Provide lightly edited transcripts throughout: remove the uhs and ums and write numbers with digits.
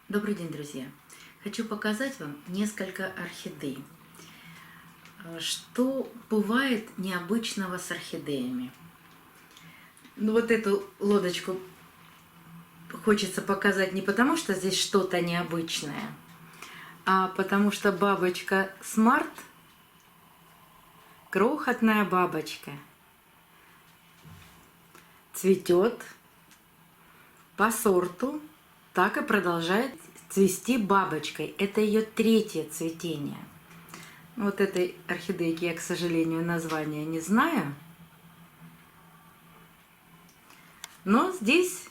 Добрый день, друзья! Хочу показать вам несколько орхидей. Что бывает необычного с орхидеями? Ну вот эту лодочку хочется показать не потому, что здесь что-то необычное, а потому что бабочка Смарт, крохотная бабочка, цветет по сорту, так и продолжает цвести бабочкой. Это ее третье цветение. Вот этой орхидейки я, к сожалению, названия не знаю. Но здесь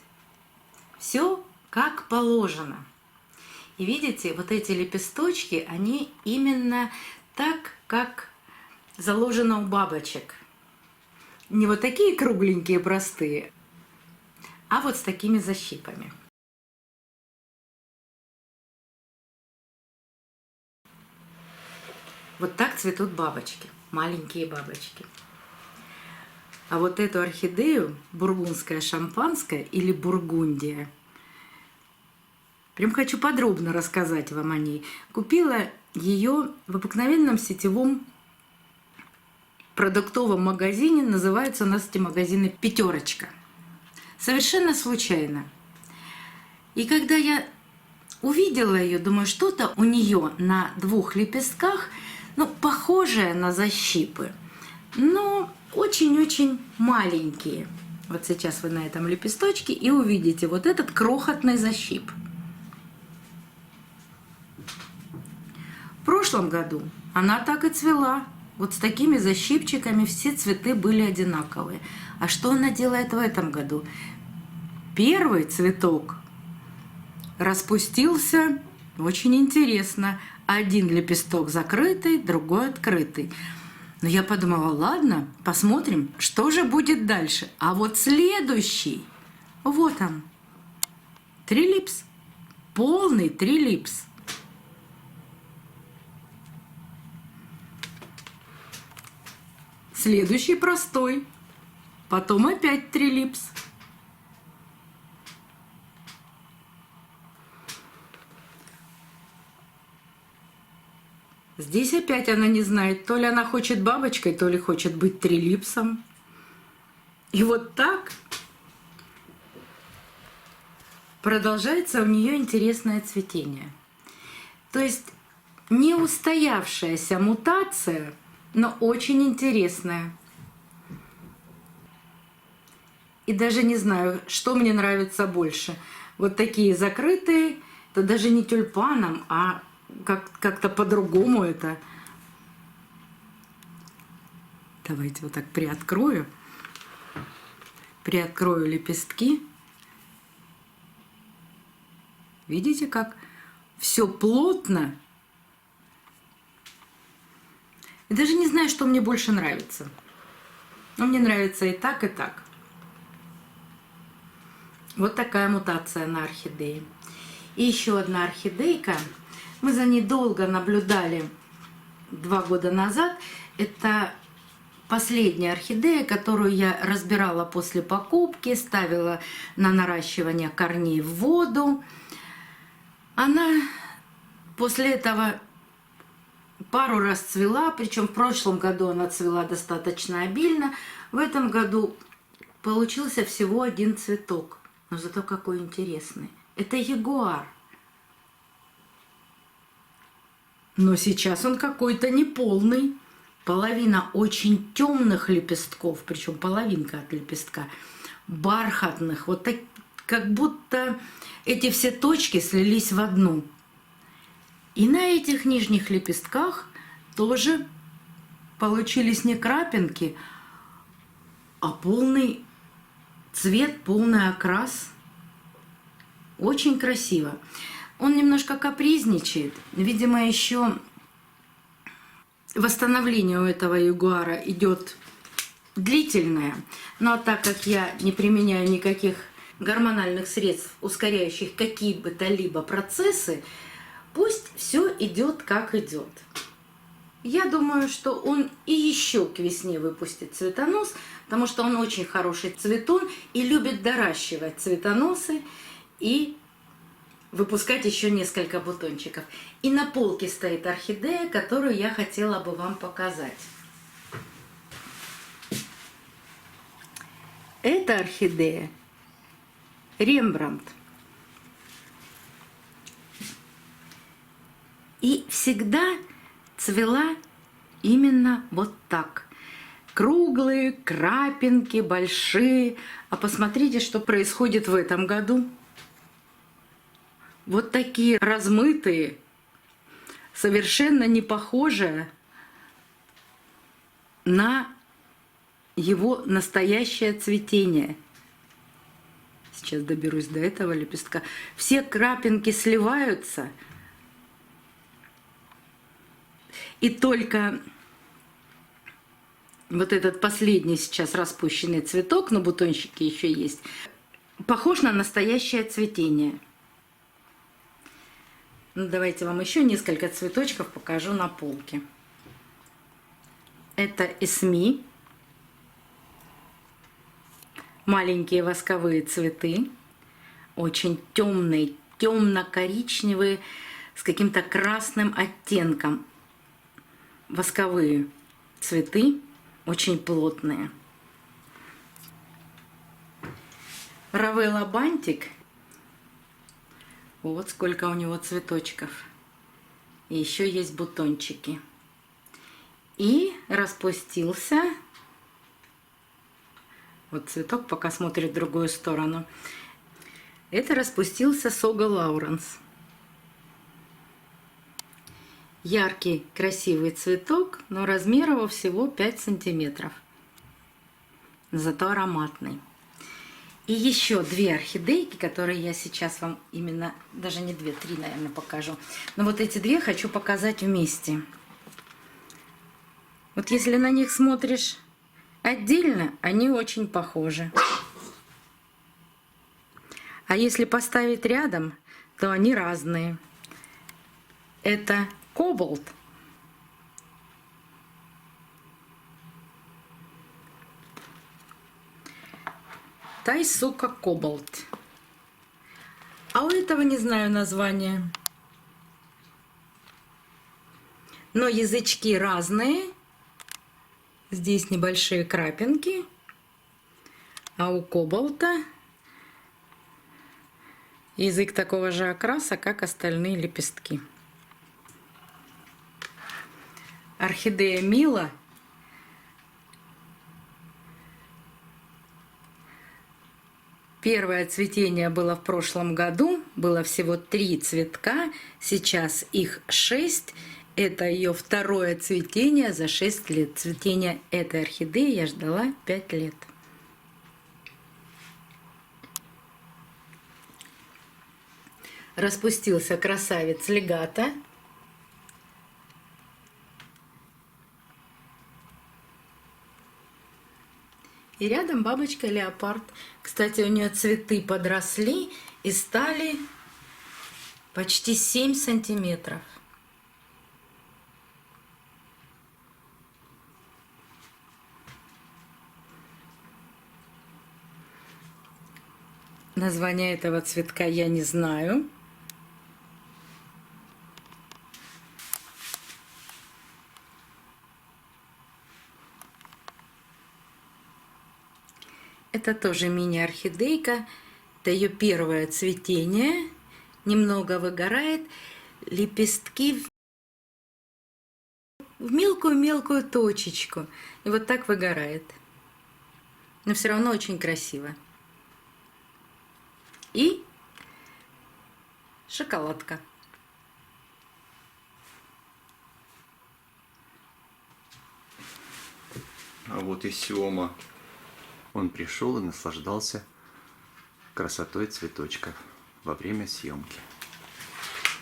все как положено. И видите, вот эти лепесточки, они именно так, как заложено у бабочек. Не вот такие кругленькие, простые, а вот с такими защипами. Вот так цветут бабочки, маленькие бабочки. А вот эту орхидею, бургундская шампанское или бургундия, прям хочу подробно рассказать вам о ней. Купила ее в обыкновенном сетевом продуктовом магазине, называются у нас эти магазины «Пятерочка». Совершенно случайно. И когда я увидела ее, думаю, что-то у нее на двух лепестках, похожее на защипы, но очень-очень маленькие. Вот сейчас вы на этом лепесточке и увидите вот этот крохотный защип. В прошлом году она так и цвела. Вот с такими защипчиками все цветы были одинаковые. А что она делает в этом году? Первый цветок распустился очень интересно. Один лепесток закрытый, другой открытый. Но я подумала, ладно, посмотрим, что же будет дальше. А вот следующий, вот он, трилипс, полный трилипс. Следующий простой, потом опять трилипс. Здесь опять она не знает, то ли она хочет бабочкой, то ли хочет быть трилипсом. И вот так продолжается у нее интересное цветение. То есть не устоявшаяся мутация, но очень интересная. И даже не знаю, что мне нравится больше. Вот такие закрытые, это даже не тюльпаном, а как-то по-другому это. Давайте вот так приоткрою. Приоткрою лепестки. Видите, как все плотно. И даже не знаю, что мне больше нравится. Но мне нравится и так, и так. Вот такая мутация на орхидее. И еще одна орхидейка. Мы за ней долго наблюдали 2 года назад. Это последняя орхидея, которую я разбирала после покупки, ставила на наращивание корней в воду. Она после этого пару раз цвела, причем в прошлом году она цвела достаточно обильно. В этом году получился всего один цветок. Но зато какой интересный. Это ягуар. Но сейчас он какой-то неполный. Половина очень темных лепестков, причем половинка от лепестка, бархатных, вот так, как будто эти все точки слились в одну. И на этих нижних лепестках тоже получились не крапинки, а полный цвет, полный окрас. Очень красиво. Он немножко капризничает. Видимо, еще восстановление у этого ягуара идет длительное. Но так как я не применяю никаких гормональных средств, ускоряющих какие бы то либо процессы, пусть все идет как идет. Я думаю, что он и еще к весне выпустит цветонос, потому что он очень хороший цветун и любит доращивать цветоносы и выпускать еще несколько бутончиков. И на полке стоит орхидея, которую я хотела бы вам показать. Это орхидея Рембрандт. И всегда цвела именно вот так. Круглые, крапинки, большие. А посмотрите, что происходит в этом году. Вот такие размытые, совершенно не похожие на его настоящее цветение. Сейчас доберусь до этого лепестка. Все крапинки сливаются. И только вот этот последний сейчас распущенный цветок, но бутончики еще есть, похож на настоящее цветение. Ну, давайте вам еще несколько цветочков покажу на полке. Это эсми. Маленькие восковые цветы. Очень темные, темно-коричневые, с каким-то красным оттенком. Восковые цветы, очень плотные. Равелла бантик. Вот сколько у него цветочков. И еще есть бутончики. И распустился. Вот цветок пока смотрит в другую сторону. Это распустился Сога Лауренс. Яркий, красивый цветок, но размер его всего 5 сантиметров. Зато ароматный. И еще две орхидейки, которые я сейчас вам именно, даже не две, три, наверное, покажу. Но вот эти две хочу показать вместе. Вот если на них смотришь отдельно, они очень похожи. А если поставить рядом, то они разные. Это Кобальт. Тайсука Кобальт. А у этого не знаю названия. Но язычки разные. Здесь небольшие крапинки. А у Кобальта язык такого же окраса, как остальные лепестки. Орхидея Мила. Первое цветение было в прошлом году. Было всего 3 цветка. Сейчас их 6. Это ее второе цветение за 6 лет. Цветение этой орхидеи я ждала 5 лет. Распустился красавец легато. И рядом бабочка леопард. Кстати, у нее цветы подросли и стали почти 7 сантиметров. Название этого цветка я не знаю. Это тоже мини-орхидейка. Это ее первое цветение. Немного выгорает. Лепестки в мелкую-мелкую точечку. И вот так выгорает. Но все равно очень красиво. И шоколадка. А вот и Сёма. Он пришел и наслаждался красотой цветочков во время съемки.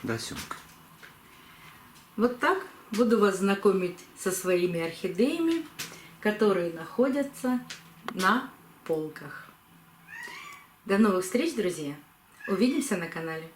Да, Сёмка? Вот так буду вас знакомить со своими орхидеями, которые находятся на полках. До новых встреч, друзья! Увидимся на канале!